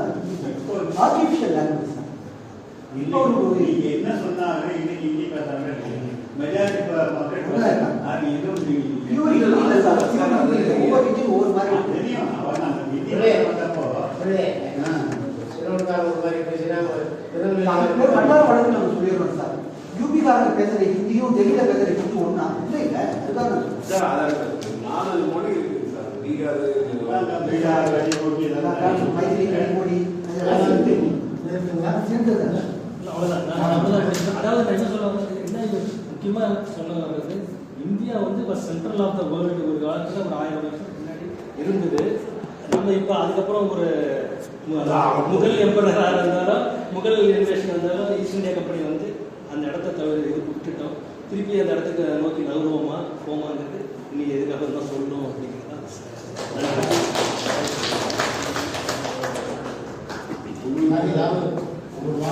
ஆர்டிஃபிஷியல் லாங்குவேஜ் தான். இப்போ நீங்க என்ன சொன்னாலும் இன்னைக்கு ஹிந்தி பேசுறாங்க மெஜாரிட்டி மக்கள் ஒவ்வொரு மாதிரி தெரியும். வந்தப்போ சொல்லிடுறோம் சார். யூபிக்காரங்க பேசுற ஹிந்தியும் டெல்லியில பேசுற ஹிந்தி ஒண்ணா இல்லை இல்லை அதுதான் 4 மொழி இருக்கு சார். பீகார் மைதிலி கடிமொழி சேர்ந்தது. அதாவது என்ன சொல்ல என்ன முக்கியமாக சொல்ல வர்றது, இந்தியா வந்து இப்போ சென்ட்ரல் ஆஃப் த வேர்ல்டு ஒரு காலத்தில் ஒரு 1000 வருஷம் முன்னாடி இருந்தது. நம்ம இப்போ அதுக்கப்புறம் ஒரு முகல் எம்பரராக இருந்தாலும் முகல் இன்வேஷன் இருந்தாலும் ஈஸ்ட் இந்தியா கம்பெனி வந்து அந்த இடத்த தவிர இது விட்டுட்டோம். திருப்பி அந்த இடத்துக்கு நோக்கி நகருவோமா போமாங்கிறது இன்னைக்கு எதுக்காக தான் சொல்லணும் அப்படிங்கிறதா. உங்களுக்கு